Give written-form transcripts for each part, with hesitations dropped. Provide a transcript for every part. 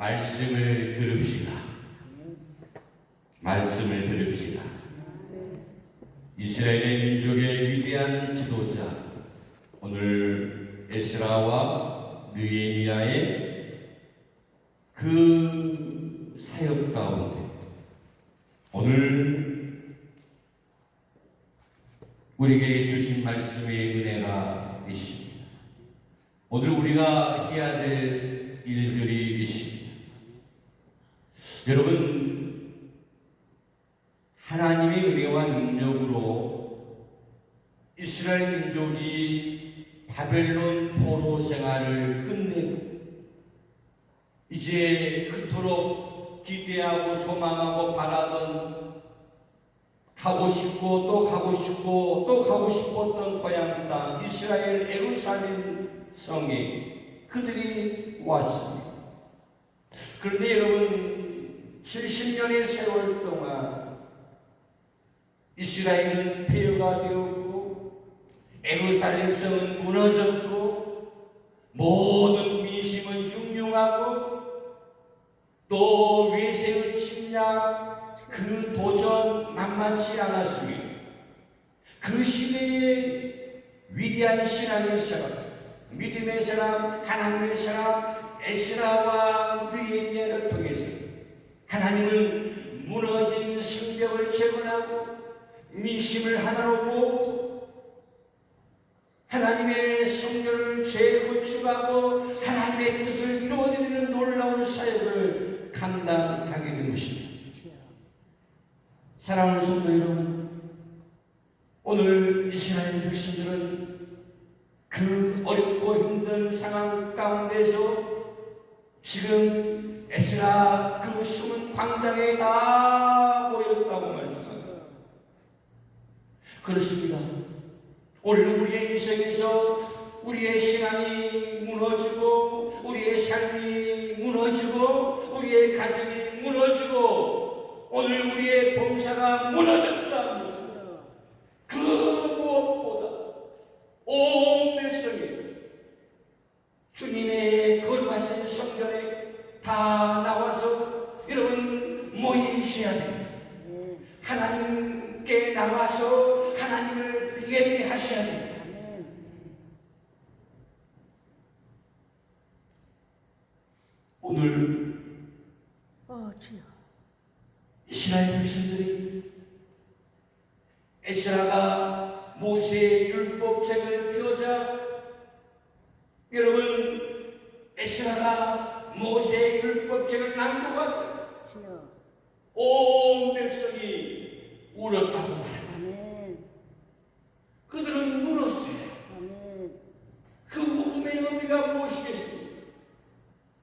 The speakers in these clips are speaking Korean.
말씀을 들읍시다. 말씀을 들읍시다. 이스라엘의 민족의 위대한 지도자, 오늘 에스라와 느헤미야의 그 사역 가운데 오늘 우리에게 주신 말씀의 은혜가 있습니다. 오늘 우리가 해야 될 일들이 있습니다. 여러분, 하나님의 은혜와 능력으로 이스라엘 민족이 바벨론 포로 생활을 끝내고 이제 그토록 기대하고 소망하고 바라던 가고 싶고 또 가고 싶고 또 가고 싶었던 고향 땅 이스라엘 예루살렘 성에 그들이 왔습니다. 그런데 여러분, 70년의 세월 동안 이스라엘은 폐허가 되었고 예루살렘 성은 무너졌고 모든 민심은 흉흉하고 또 외세의 침략 그 도전 만만치 않았습니다. 그 시대의 위대한 신앙의 사람, 믿음의 사람, 하나님의 사람 에스라와 느헤미야를 통해서 하나님은 무너진 성벽을 재건하고 민심을 하나로 모으고 하나님의 성전을 재건축하고 하나님의 뜻을 이루어드리는 놀라운 사역을 감당하게 된 것입니다. 사랑하는 성도 여러분, 오늘 이스라엘 백성들은 그 어렵고 힘든 상황 가운데서 지금 에스라 그 숨은 광장에 다 모였다고 말씀합니다. 그렇습니다. 오늘 우리의 인생에서 우리의 신앙이 무너지고 우리의 삶이 무너지고 우리의 가정이 무너지고 오늘 우리의 봉사가 무너졌다. 그 무엇보다 온 백성이 주님의 거룩하신 성전에 다 나와서 여러분 모이셔야 됩니다. 하나님께 나와서 하나님을 예배하셔야 됩니다. 오늘 이스라엘 백성들이 에스라가 모세의 율법책을 펴자 여러분 에스라가 모세의 율법책을 낭독하자 온 백성이 울었다고 말합니다. 그들은 울었어요. 그 울음의 의미가 무엇이겠습니까?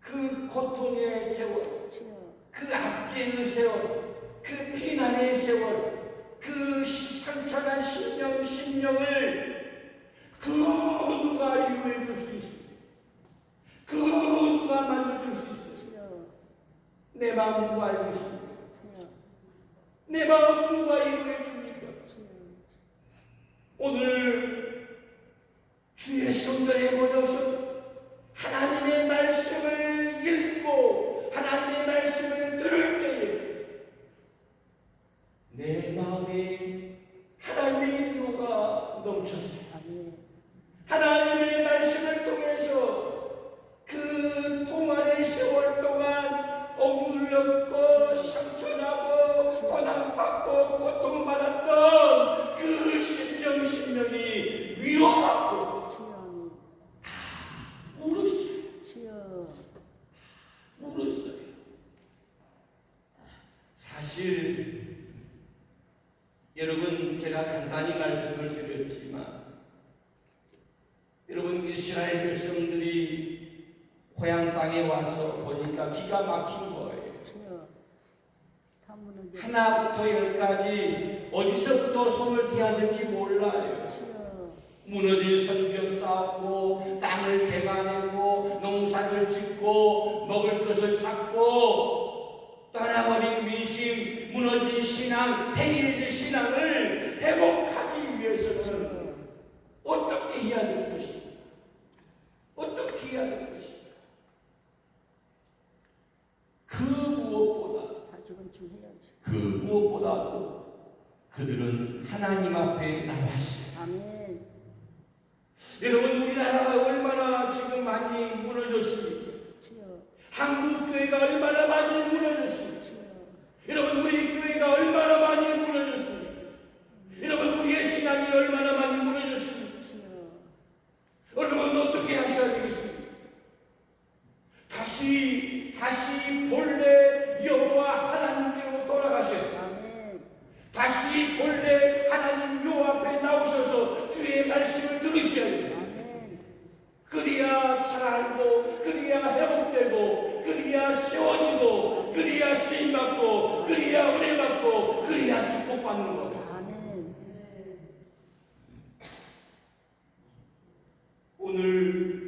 그 고통의 세월, 그 압제의 세월, 그 피난의 세월, 그 상처난 심령을 그 누가 이루해 줄 수 있습니까? 그 누가 만져줄 수 있습니까? 내 마음 누가 알고 있습니까? 내 마음 누가 이루해 줍니까? 오늘 주의 성전에 모여서 하나님의 말씀을 읽고 하나님의 말씀을 들을 때에 내 마음에 하나님의 위로가 넘쳤어요. 하나님의 말씀을 통해서 그 동안의 세월 동안 억눌렸고 상처나고 고난받고 고통받았던 그 심령이 위로받고 울었어요. 사실 여러분 제가 간단히 말씀을 드렸지만 여러분 이스라엘 백성들이 고향 땅에 와서 보니까 기가 막힌 거예요. 하나부터 열까지 어디서부터 손을 대야 될지 몰라요. 무너진 성벽 쌓고 땅을 개가내고 농사를 짓고 먹을 것을 찾고 떠나버린 민심, 무너진 신앙, 해이해진 신앙을 회복하기 위해서는 어떻게 해야 될 것입니까? 어떻게 해야 될 것입니까? 그 무엇보다도 그들은 하나님 앞에 나왔어요. 아멘. 여러분, 우리나라가 얼마나 지금 많이 무너졌습니까? 한국 교회가 얼마나 많이 무너졌습니까? 여러분, 우리 교회가 얼마나 많이 무너졌습니까? 여러분, 우리의 신앙이 얼마나 많이 무너졌습니까? 여러분, 어떻게 하셔야 되겠습니까? 다시 본래 여호와 하나님께로 돌아가셔야, 다시 본래 하나님 요 앞에 나오셔서 주의 말씀을 들으셔야 돼요. 그래야 살아나고, 그래야 회복되고, 그래야 세워지고, 그래야 쓰임받고, 그래야 은혜받고, 그래야 축복받는 거예요. 오늘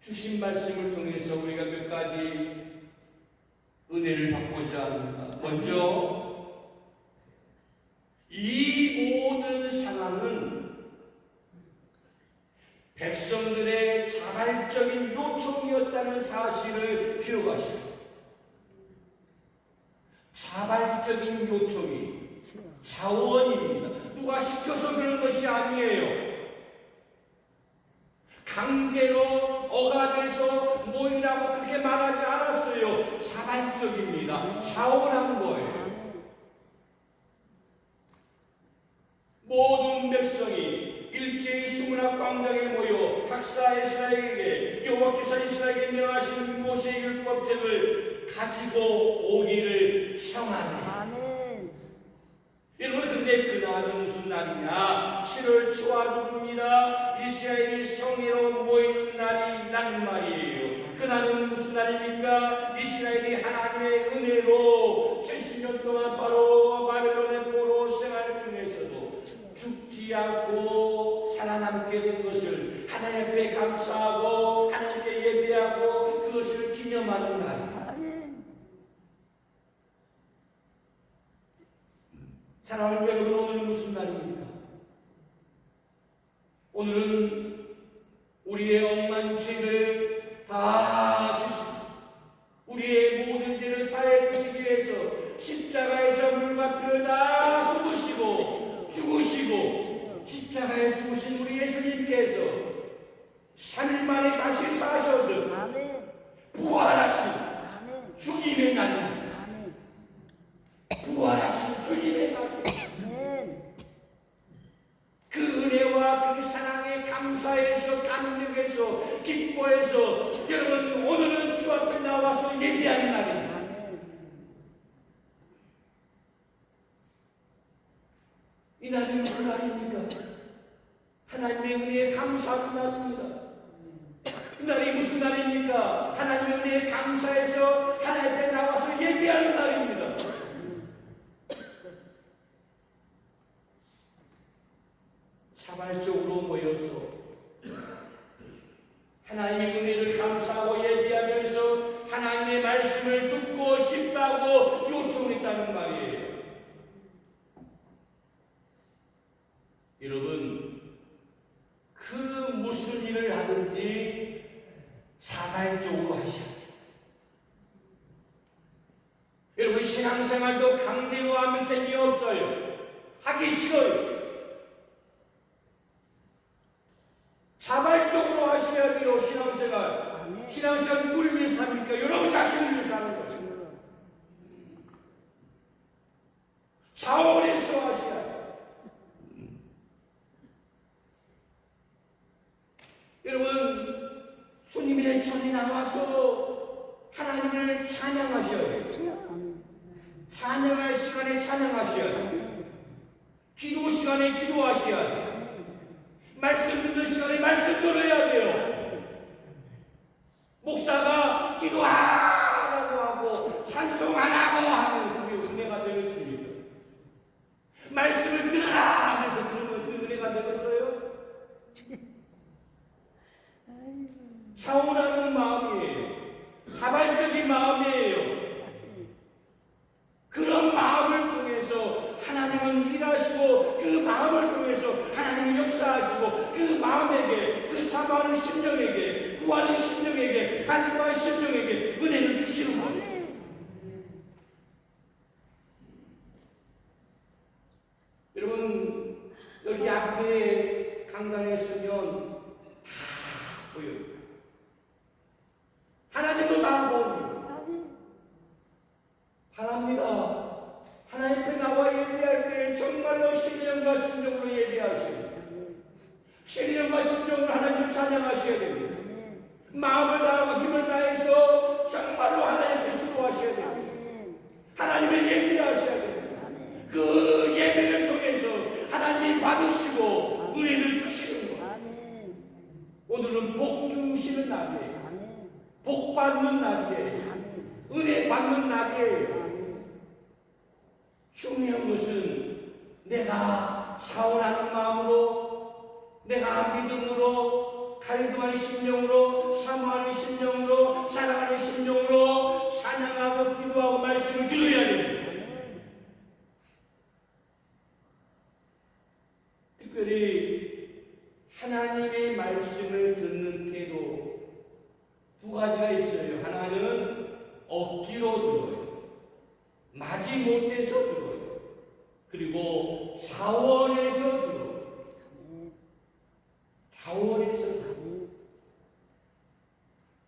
주신 말씀을 통해서 우리가 몇 가지 은혜를 받고자 합니다. 먼저, 이 모든 상황은 백성들의 자발적인 요청이었다는 사실을 기억하시오. 자발적인 요청이 자원입니다. 누가 시켜서 그런 것이 아니에요. 강제로 억압해서 모이라고 그렇게 말하지 않았어요. 자발적입니다. 자원한 거예요. 모든 백성이 일제히 수문학 광장에 모여 학사 에스라에게, 여호와께서 이스라엘에게 명하신 모세의 율법책을 가지고 오기를 청하네. 여러분, 근데 그날은 무슨 날이냐? 7월 초하루입니다. 이스라엘이 성회로 모이는 날이란 말이에요. 그날은 무슨 날입니까? 이스라엘이 하나님의 은혜로 70년 동안 바로 바벨론의 포로 생활 중에서도 죽지 않고 살아남게 된 것을 하나님 앞에 감사하고 하나님께 예배하고 그것을 기념하는 날이에요. 사랑하는 여러분, 오늘은 무슨 날입니까? 오늘은 우리의 억만 죄를 다 주시고 우리의 모든 죄를 사해 주시기 위해서 십자가에서 물과 피를 다 쏟으시고 죽으시고, 십자가에 죽으신 우리 예수님께서 3일 만에 다시 사셔서 부활하신 주님의 날입니다. 부활하신 주님의 날입니다. 그 은혜와 그 사랑에 감사해서, 감격해서, 기뻐해서 여러분, 오늘은 주 앞에 나와서 예배하는 날입니다. 이 날이 무슨 날입니까? 하나님의 은혜에 감사하는 날입니다. 이 날이 무슨 날입니까? 하나님의 은혜에 감사해서 하나님 앞에 나와서 예배하는 날입니다. 자발적으로 모여서 하나님의 은혜를 감사하고 예배하면서 하나님의 말씀을 듣고 싶다고 요청했다는 말이에요. 여러분, 그 무슨 일을 하든지 자발적으로 하셔야 돼요. 여러분, 신앙생활도 강제로 하면 재미없어요. 하기 싫어요. 자발적으로 하셔야 돼요. 신앙생활. 신앙생활 누굴 위해서 합니까? 여러분 자신을 위해서 하는 것입니다. 자원해서 하셔야 돼요. 여러분, 주님의 전에 나와서 하나님을 찬양하셔야 돼요. 찬양할 시간에 찬양하셔야 돼요. 기도 시간에 기도하셔야 돼요. 말씀 듣는 시간에 말씀 들어야 돼요. 목사가 기도하라고 하고 찬송 안 하고 하면 그게 은혜가 되겠습니까? 말씀을 들으라 하면서 들으면 그 은혜가 되겠어요? 차원하는 마음이에요. 자발적인 마음이에요. 그런 마음을 통해서 하나님은 일하시고, 그 마음을 통해서 하나님이 역사하시고, 그 마음에게, 그 사모하는 심령에게, 구하는 심령에게, 간구하는 심령에게 은혜가 앞에 강단에 서면 다 보여요. 하나님도 다 보여요. 바랍니다. 하나님 앞에 나와 예배할 때 정말로 신령과 진정으로 예배하셔야 됩니다. 신령과 진정으로 하나님을 찬양하셔야 됩니다. 마음을 다하고 힘을 다해서 정말로 하나님 앞에 기도하셔야 됩니다. 하나님을 예배하셔야 됩니다. 그 예배를 통해서 하나님이 받으시고 은혜를 주시는 거예요. 오늘은 복 주시는 날이에요. 복 받는 날이에요. 은혜 받는 날이에요. 중요한 것은 내가 사원하는 마음으로, 내가 믿음으로, 갈급한 심령으로, 사모하는 심령으로, 사랑하는 심령으로 찬양하고 기도하고 말씀을 들어야 됩니다. 특별히 하나님의 말씀을 듣는 태도 두 가지가 있어요. 하나는 억지로 들어요. 마지못해서 들어요. 그리고 자원해서 들어요. 자원해서 들어요.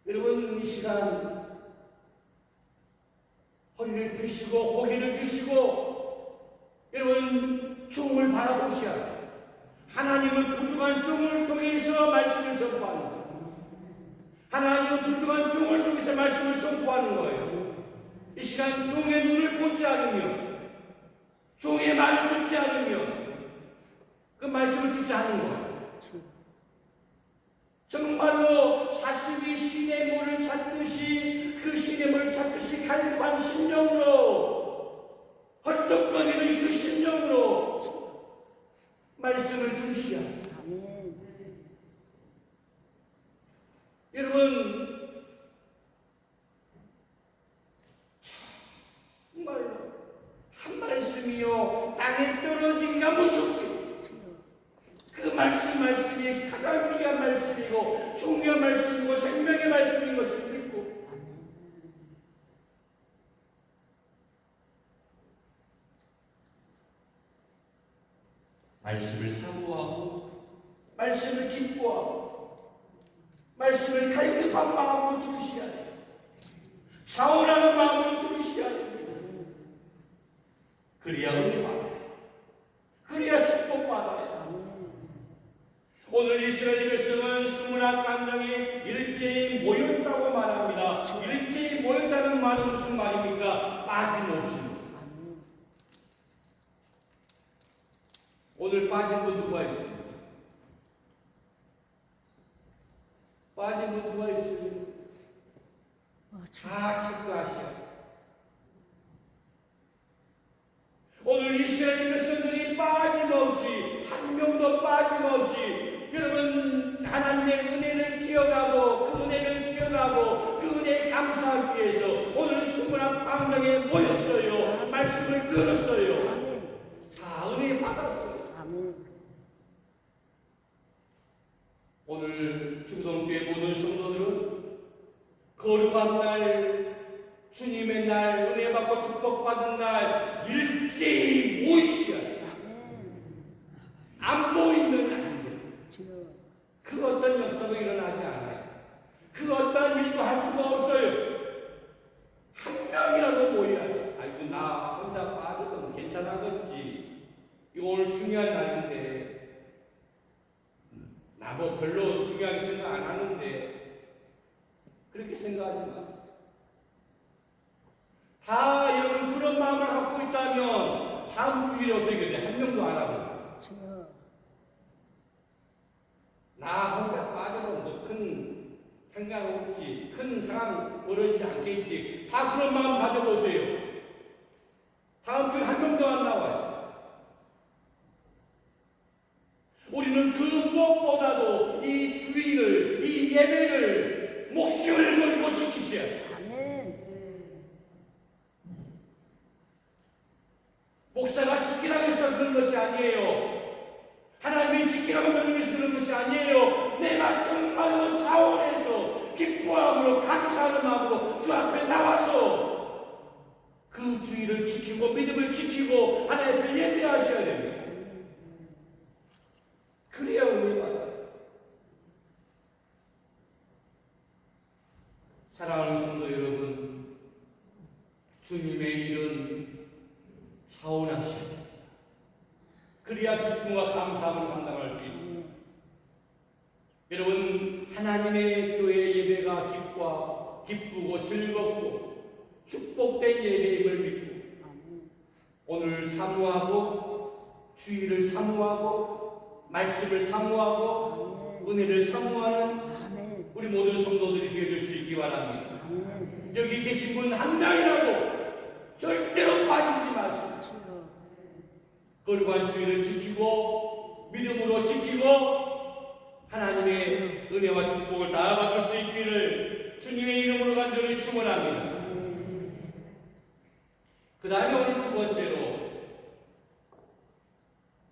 여러분, 이 시간 허리를 펴시고 고개를 드시고 여러분 종을 바라보셔야 돼요. 하나님은 부족한 종을 통해서 말씀을 전파하는 거예요. 하나님은 부족한 종을 통해서 말씀을 선포하는 거예요. 이 시간 종의 눈을 보지 않으면, 종의 말을 듣지 않으면 그 말씀을 듣지 않는 거예요. 정말로 사슴이 신의 물을 찾듯이 그 신의 물을 찾듯이 갈급한 심령으로, 헐떡거리는 그 심령으로 말씀을 들으시야. 여러분, 정말로 한 말씀이요 땅에 떨어지기가 무섭게, 그 말씀이 가장 귀한 말씀이고 중요한 말씀이고 생명의 말씀인 것을 믿고, 말씀을 사모하고 말씀을 기뻐하고 말씀을 갈급한 마음으로 들으셔야 돼요. 자원하는 마음으로 들으셔야 됩니다. 그래야 은혜 받아요. 그래야 축복 받아요. 오늘 이스라엘 백성은 21강령이 일제히 모였다고 말합니다. 일제히 모였다는 말은 무슨 말입니까? 빠짐없이. 오늘 빠진 분 누가 있습니까? 빠진 분 누가 있습니까? 다 체크하셔야. 오늘 이스라엘 백성들이 빠짐없이, 한 명도 빠짐없이 여러분 하나님의 은혜를 기억하고 그 은혜를 기억하고 그 은혜에 감사하기 위해서 오늘 수문학강당에 모였어요. 말씀을 들었어요. 다 은혜 받았어요. 오늘 중동교회 모든 성도들은 거룩한 날, 주님의 날, 은혜 받고 축복받은 날 일제히 모이시야. 안 보이면 안 돼. 그 어떤 역사도 일어나지 않아요. 그 어떤 일도 할 수가 없어요. 한 명이라도 모여야 돼. 아이고, 나 혼자 빠져도 괜찮아겠지. 이거 오늘 중요한 날인데, 나 뭐 별로 중요하게 생각 안 하는데, 그렇게 생각하지 마세요. 다 여러분 그런 마음을 갖고 있다면 다음 주일에 어떻게 돼? 한 명도 안 하고. 나 혼자 빠져도 뭐 큰 생각 없지, 큰 상황 벌어지지 않겠지. 다 그런 마음 가져보세요. 다음 주에 한 명도 안 나와요. 우리는 그 무엇보다도 이 주일을, 이 예배를 목숨을 걸고 지키셔야 돼요. 목사가 지키라고 해서 그런 것이 아니에요. 하나님이 지키라고 명령해서 그런 것이 아니에요. 내가 정말로 자원해서 기뻐함으로 감사하는 마음으로 주 앞에 나와서 그 주의를 지키고 믿음을 지키고 하나님 앞에 예배하셔야 됩니다. 사랑하는 성도 여러분, 주님의 일은 사원하십니다. 그래야 기쁨과 감사함을 감당할 수 있습니다. 여러분, 하나님의 교회 예배가 기쁘고 즐겁고 축복된 예배임을 믿고 오늘 사모하고 주의를 사모하고 말씀을 사모하고 은혜를 사모하는 우리 모든 성도들이 되어줄 수 있기 바랍니다. 여기 계신 분 한 명이라도 절대로 빠지지 마시고 거룩한 주의를 지키고 믿음으로 지키고 하나님의 은혜와 축복을 다 받을 수 있기를 주님의 이름으로 간절히 축원합니다. 그 다음에 오늘 두 번째로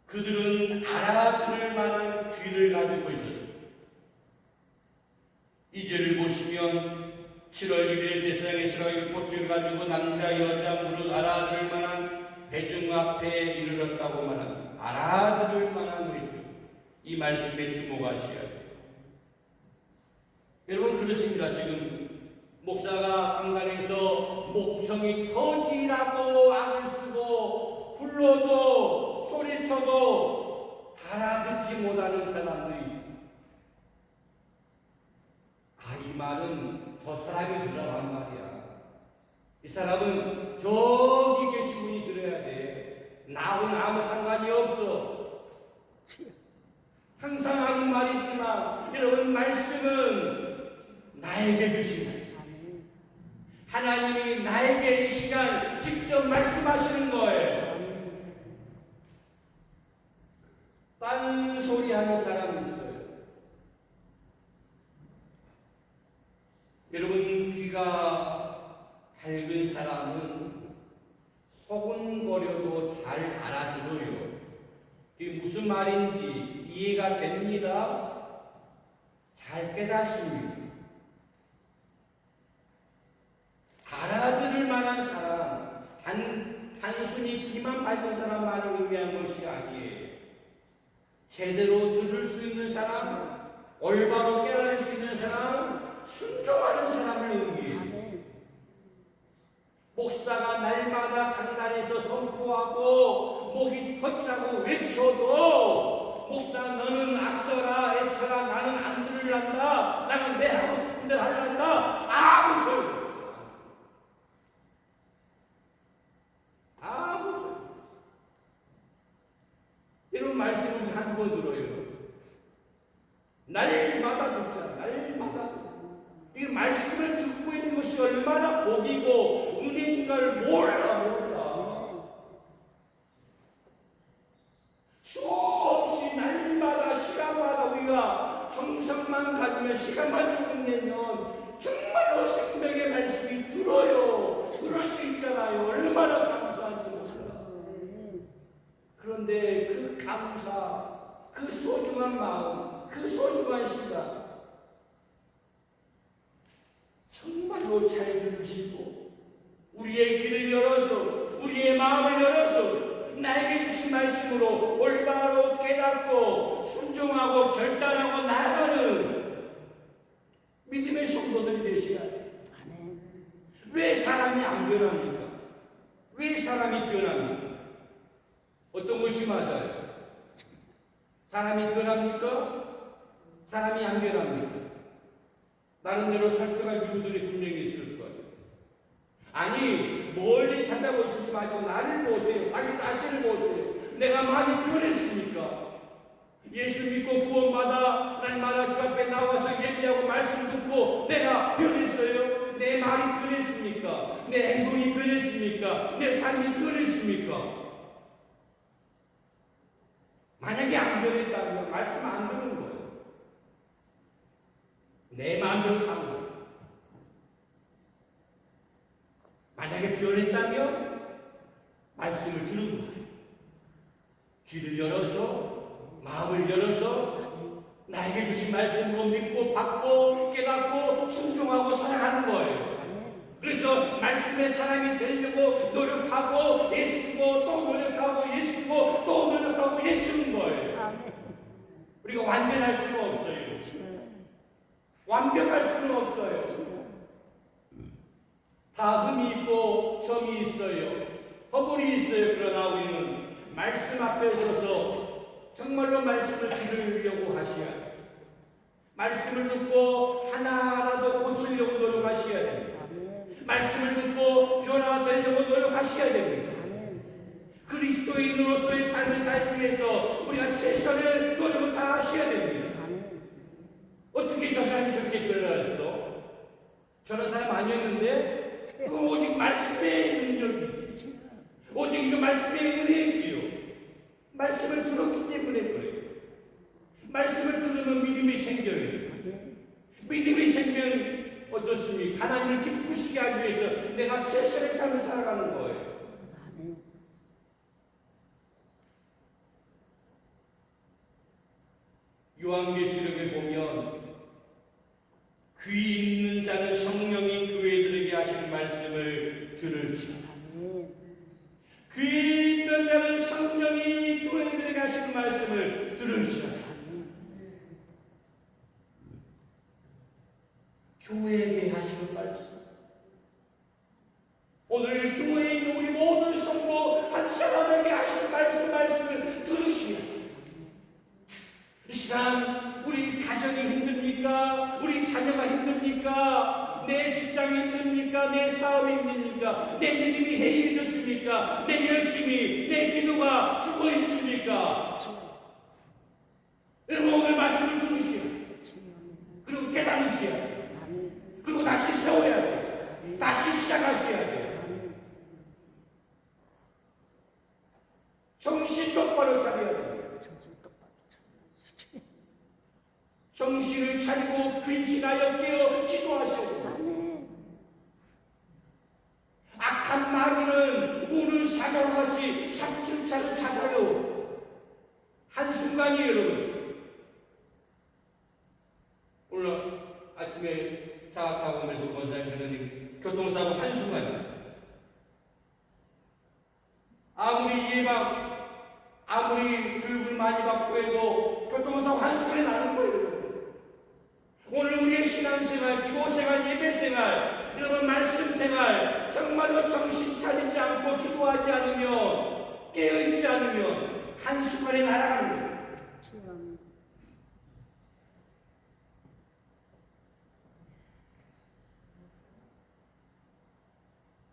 그들은 알아들을 만한 귀를 가지고 있었습니다. 2절을 보시면 7월 1일 제사장의 시라기 꽃을 가지고 남자 여자 무릇 알아들을 만한 대중 앞에 이르렀다고 말합니다. 알아들을 만한 외주. 이 말씀에 주목하셔야 돼요. 여러분 그렇습니다. 지금 목사가 강단에서 목청이 터지라고 악을 쓰고 불러도 소리쳐도 알아듣지 못하는 사람들이 있습니다. 이 말은 저 사람이 들으란 말이야. 이 사람은 저기 계신 분이 들어야 돼. 나하고는 아무 상관이 없어. 항상 하는 말이지만 여러분 말씀은 나에게 주신 말씀. 하나님이 나에게 이 시간 직접 말씀하시는 거예요. 딴소리 하는 사람이 있어요. 여러분 귀가 밝은 사람은 소곤거려도 잘 알아들어요. 이게 무슨 말인지 이해가 됩니다. 잘 깨닫습니다. 알아들을 만한 사람, 단순히 귀만 밝은 사람만을 의미한 것이 아니에요. 제대로 들을 수 있는 사람, 올바로 깨달을 수 있는 사람, 순종하는 사람을 의미해요. 목사가 날마다 강단에서 선포하고 목이 터지라고 외쳐도 목사 너는 악서라 애쳐라 나는 안 들을란다 나는 내 하고 싶은 대로 할란다 아무 소용 없어. 아무 소용 없어. 여러분 말씀을 한 번 들어요. 날마다 듣자. 날마다 듣자. 이 말씀을 듣고 있는 것이 얼마나 복이고 은혜인 걸 몰라. 수없이 날마다 시간마다 우리가 정성만 가지면 시간만 조금 내면 정말로 생명의 말씀이 들어요. 들을 수 있잖아요. 얼마나 감사한지 몰라. 그런데 그 감사, 그 소중한 마음, 그 소중한 시간 정말로 잘 들으시고 우리의 귀를 열어서 우리의 마음을 열어서 나에게 주신 말씀으로 올바로 깨닫고 순종하고 결단하고 나아가는 믿음의 성도들이 되셔야 돼요. 왜 사람이 안 변합니까? 왜 사람이 변합니까? 어떤 것이 맞아요? 사람이 변합니까? 사람이 안 변합니까? 나름대로 설득할 이유들이 분명히 있을 거예요. 아니 멀리 찾아보시지 마시고 나를 보세요. 자기 자신을 보세요. 내가 많이 변했습니까? 예수 믿고 구원받아 날마다 주 앞에 나와서 예배하고 말씀 듣고 내가 변했어요? 내 말이 변했습니까? 내 행동이 변했습니까? 내 삶이 변했습니까? 만약에 안 변했다면 말씀 안 듣는 거예요. 내 마음대로 사는 거예요. 만약에 변했다면 말씀을 들은 거예요. 귀를 열어서 마음을 열어서 나에게 주신 말씀으로 믿고 받고 깨닫고 순종하고 살아가는 거예요. 그래서 말씀의 사람이 되려고 노력하고 애쓰고 또 노력하고 애쓰고 또 노력하고 애쓰는 거예요. 우리가 완전할 수가 없어요. 완벽할 수는 없어요. 다 흠이 있고 점이 있어요. 허물이 있어요. 그러나 우리는 말씀 앞에 서서 정말로 말씀을 들으려고 하셔야 돼요. 말씀을 듣고 하나라도 고치려고 노력하셔야 됩니다. 말씀을 듣고 변화되려고 노력하셔야 됩니다. 그리스도인으로서의 삶을 살기 위해서 우리가 최선의 노력을 다 하셔야 됩니다. 어떻게 저 사람이 저렇게 변화했어? 저런 사람 아니었는데? 그건 오직 말씀의 능력이지. 오직 이거 말씀의 은혜지요. 말씀을 들었기 때문에 그래요. 말씀을 들으면 믿음이 생겨요. 믿음이 생기면 어떻습니까? 하나님을 기쁘시게 하기 위해서 내가 최선의 삶을 살아가는 거예요. 요한계시록에 보면 귀 있는 자는 성령이 교회들에게 하신 말씀을 들을지어다. 귀 있는 자는 성령이 교회들에게 하신 말씀을 들을지어다. 교회에게 하시는 말씀. 오늘 교회에 있는 우리 모든 성도 한 사람에게 하시는 말씀을 들으시오. 이 시간 우리 가정이 힘듭니까? 우리 자녀가 힘듭니까? 내 직장이 힘듭니까? 내 사업이 힘듭니까? 내 믿음이 해이해졌습니까? 내 열심이, 내 기도가 죽어 있습니까? 여러분 오늘 말씀을 들으시오. 그리고 깨달으셔야 돼요. 그리고 다시 세워야 돼요. 다시 시작하셔야 돼요. 정신 똑바로 차려야 돼요. 정신을 차리고 근신하여 깨어 기도하셔야 돼요. 악한 마귀는 우는 사자와 같이 삼킬 자를 찾아요. 한순간이에요, 여러분. 오늘 아침에 차 타고 오면서 권사님 그러니 교통사고 한순간이에요. 아무리 예방, 아무리 교육을 많이 받고 해도 교통사고 한순간에 나는 거예요. 오늘 우리의 신앙생활, 기도생활, 예배생활, 여러분 말씀생활 정말로 정신 차리지 않고 기도하지 않으면, 깨어있지 않으면 한순간에 날아가는 거예요.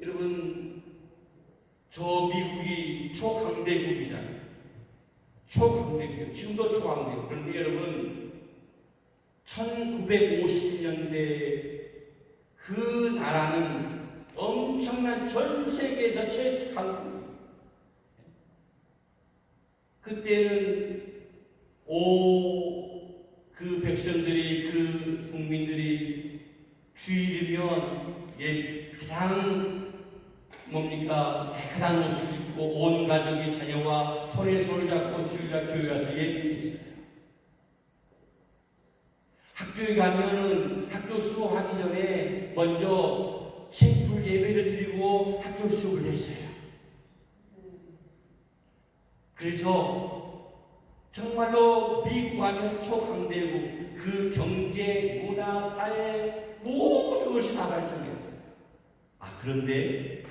여러분 저 미국이 초강대국이잖아요. 초강대국, 지금도 초강대국. 그런데 여러분 1950년대 그 나라는 엄청난 전 세계에서 최강국. 그때는 그 백성들이, 그 국민들이 주일이면 가장 뭡니까? 깨끗한 옷을 입고 온 가족이 자녀와 손에 손을 잡고 주일날 교회 가서 예배했어요. 학교에 가면은 학교 수업하기 전에 먼저 심풀 예배를 드리고 학교 수업을 했어요. 그래서 정말로 미국 하면 초강대국, 그 경제, 문화, 사회 모든 것이 다 발전했어요. 그런데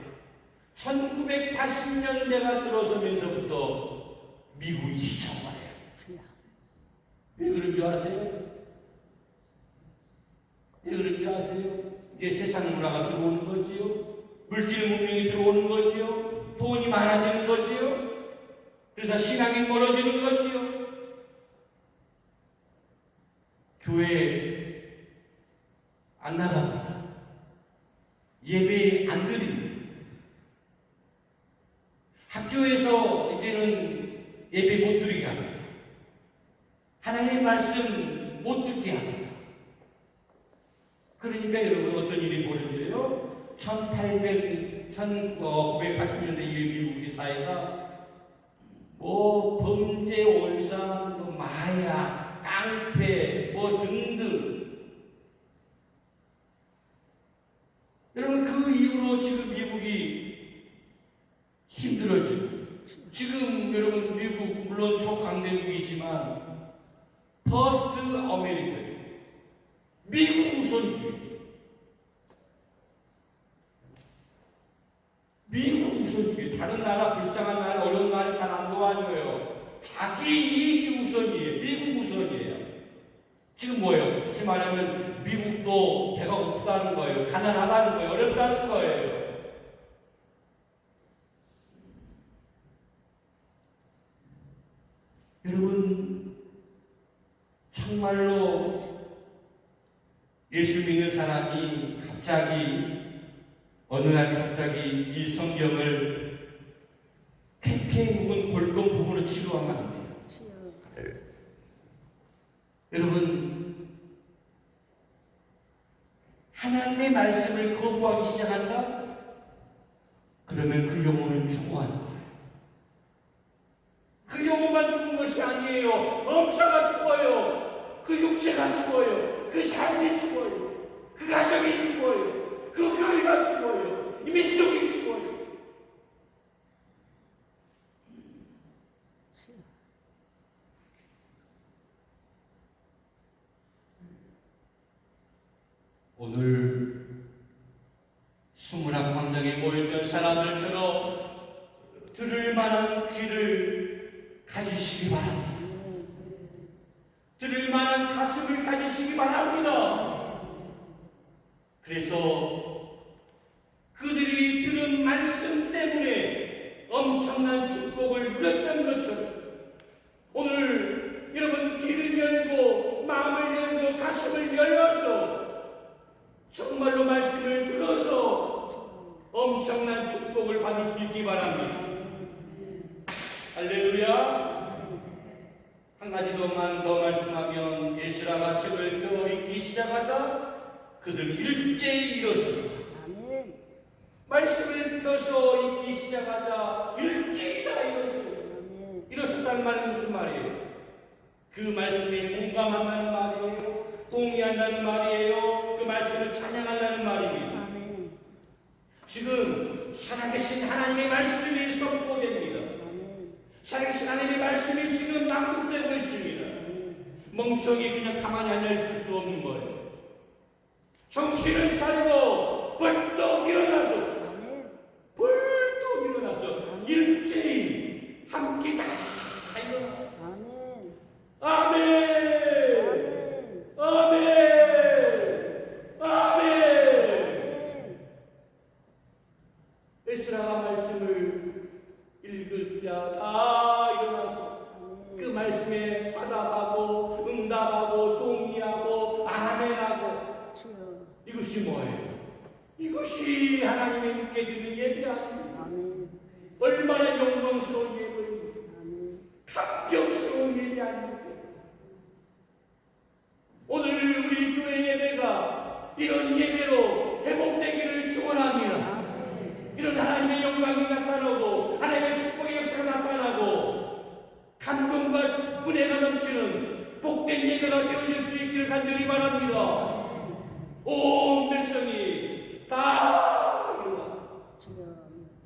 1980년대가 들어서면서부터 미국이 희청하네요. 왜 그런 줄 아세요? 왜 그런 줄 아세요? 이제 세상 문화가 들어오는 거지요. 물질 문명이 들어오는 거지요. 돈이 많아지는 거지요. 그래서 신앙이 멀어지는 거지요. 교회 안 나갑니다. 예배 안 드립니다. 학교에서 이제는 예배 못 드리게 합니다. 하나님의 말씀 못 듣게 합니다. 그러니까 여러분 어떤 일이 벌어져요? 1980년대 이후 미국의 사회가 범죄 원상, 마약, 깡패, 등등. 여러분 그 이후로 지금 미국이 힘들어지고, 지금 여러분 미국 물론 초강대국이지만 퍼스트 아메리카, 미국 우선주의. 자기 이익이 우선이에요. 미국 우선이에요. 지금 뭐예요? 다시 말하면 미국도 배가 고프다는 거예요. 가난하다는 거예요. 어렵다는 거예요. 여러분, 정말로 예수 믿는 사람이 갑자기 어느 날 갑자기 이 성경을 팽팽 묵은 골동 부분으로 치료하면 안 돼요. 여러분, 하나님의 말씀을 거부하기 시작한다? 그러면 그 영혼은 죽어가는 거예요. 그 영혼만 죽은 것이 아니에요. 엄사가 죽어요. 그 육체가 죽어요. 그 삶이 죽어요. 그 가정이 죽어요. 그 교회가 죽어요. 이 민족이 죽어요. 오늘 수문학 광장에 모였던 사람들처럼 들을 만한 귀를 가지시기 바랍니다. 들을 만한 가슴을 가지시기 바랍니다. 그래서 그들이 들은 말씀 때문에 엄청난 축복을 누렸던 것처럼 오늘 여러분 귀를 열고 마음을 열고 가슴을 열어서 정말로 말씀을 들어서 엄청난 축복을 받을 수 있기 바랍니다. 할렐루야. 한 가지만 더 말씀하면 에스라가 책을 펴 읽기 시작하다 그들은 일제히 일어섭니다. 말씀을 펴서 읽기 시작하자 일제히 다 일어섭니다. 일어섰다는 말은 무슨 말이에요? 그 말씀에 공감한다는 말이에요. 동의한다는 말이에요. 그 말씀을 찬양한다는 말입니다. 지금 살아계신 하나님의 말씀이 선포됩니다. 살아계신 하나님의 말씀이 지금 낭독되고 있습니다. 멍청이 그냥 가만히 앉아있을 수 없는 거예요. 정신을 차리고 벌떡 일어나서 일제히 함께 다 일어나서 아멘. 에스라가 말씀을 읽을 때 다 일어나서 그 말씀에 화답하고 응답하고 동의하고 아멘하고 이것이 뭐예요? 이것이 하나님의 믿게 드리는 예배 아닙니까? 얼마나 영광스러운 예배입니까? 감격스러운 예배 아닙니까? 오늘 우리 교회 예배가 이런 예배로 회복되기를 축원합니다. 이런 하나님의 영광이 나타나고 하나님의 축복의 역사가 나타나고 감동과 은혜가 넘치는 복된 예배가 되어질 수 있기를 간절히 바랍니다. 온 백성이 다 일어나서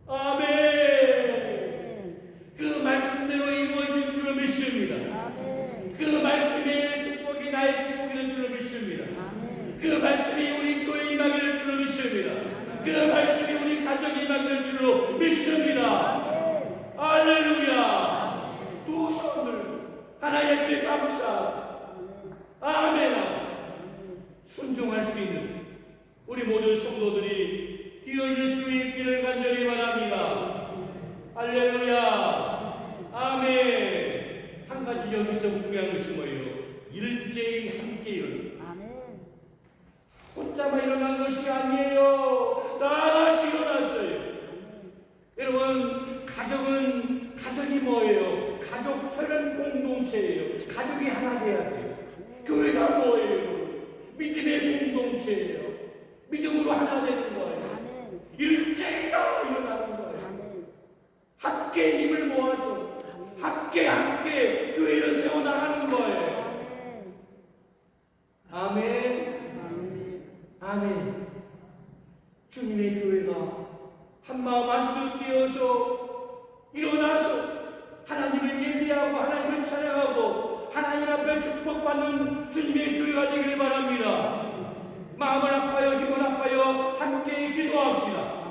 아멘. 그 말씀대로 이루어질 줄을 믿습니다. 그 말씀의 축복이 나의 축복이 될 줄을 믿습니다. 그 말씀이 우리 교회에 임하기를 줄로 믿습니다. 그 말씀이 우리 가정에 임하기를 줄로 믿습니다. 할렐루야. 두 손을 하나님 앞에 감사 아멘. 순종할 수 있는 우리 모든 성도들이 되어질 수 있기를 간절히 바랍니다. 할렐루야. 아멘. 한 가지 여기서 중요한 것이 뭐예요? 일제히 함께 일어나. 혼자만 일어난 것이 아니에요. 다 같이 일어났어요. 여러분, 가정이 뭐예요? 가족 혈연 공동체예요. 가족이 하나 돼야 돼요. 교회가 뭐예요? 믿음의 공동체예요. 믿음으로 하나 되는 거예요. 일제히 다 일어나는 거예요. 함께 힘을 모아서 함께 교회를 세워나가는 거예요. 아멘. 아멘. 주님의 교회가 한마음 한뜻 되어서 일어나서 하나님을 예배하고 하나님을 찬양하고 하나님 앞에 축복받는 주님의 교회가 되기를 바랍니다. 마음을 아파요, 힘을 아파요. 함께 기도합시다.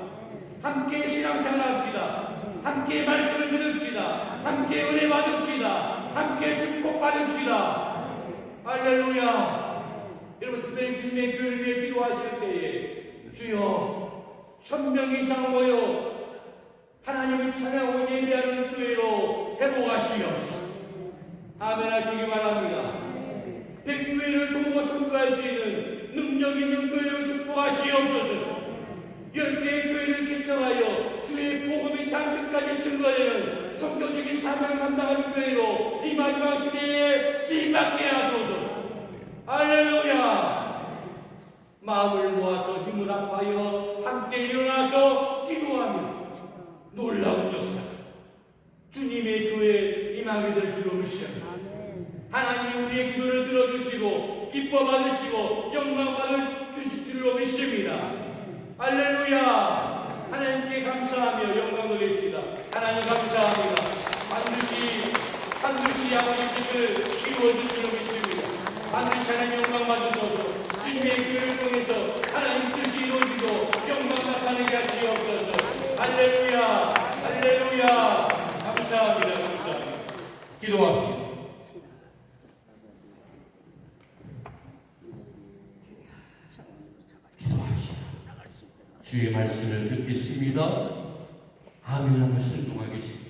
함께 신앙생활 합시다. 함께 말씀을 들읍시다. 함께 은혜 받읍시다. 함께 축복받읍시다. 할렐루야. 여러분 특별히 주님의 교회를 위해 기도하실 때에 주여 1000명 이상 모여 하나님을 찬양하고 예배하는 교회로 회복하시옵소서. 아멘 하시기 바랍니다. 100교회를 도우고 선교할 수 있는 능력 있는 교회로 축복하시옵소서. 10개의 교회를 개척하여 주의 복음이 땅끝까지 증거되는 성교적인 사명 감당하는 교회로 이 마지막 시대에 쓰임받게 하소서. 할렐루야. 마음을 모아서 힘을 합하여 함께 일어나서 기도하며 놀라운 역사 주님의 교회 임하기를 주로 믿습니다. 하나님이 우리의 기도를 들어주시고 기뻐 받으시고 영광 받을 주실 줄로 믿습니다. 할렐루야. 하나님께 감사하며 영광 돌립시다. 하나님 감사합니다. 반드시 아버지 뜻을 이루어질 줄로 믿습니다. 반드시 하나님 영광 받으소서. 주님의 교회를 통해서 하나님 뜻이 이루어지고 영광 나타내게 하시옵소서. 할렐루야. 할렐루야. 감사합니다. 감사합니다. 기도합시다. 주의 말씀을 듣겠습니다. 아멘 하며 순종하겠습니다.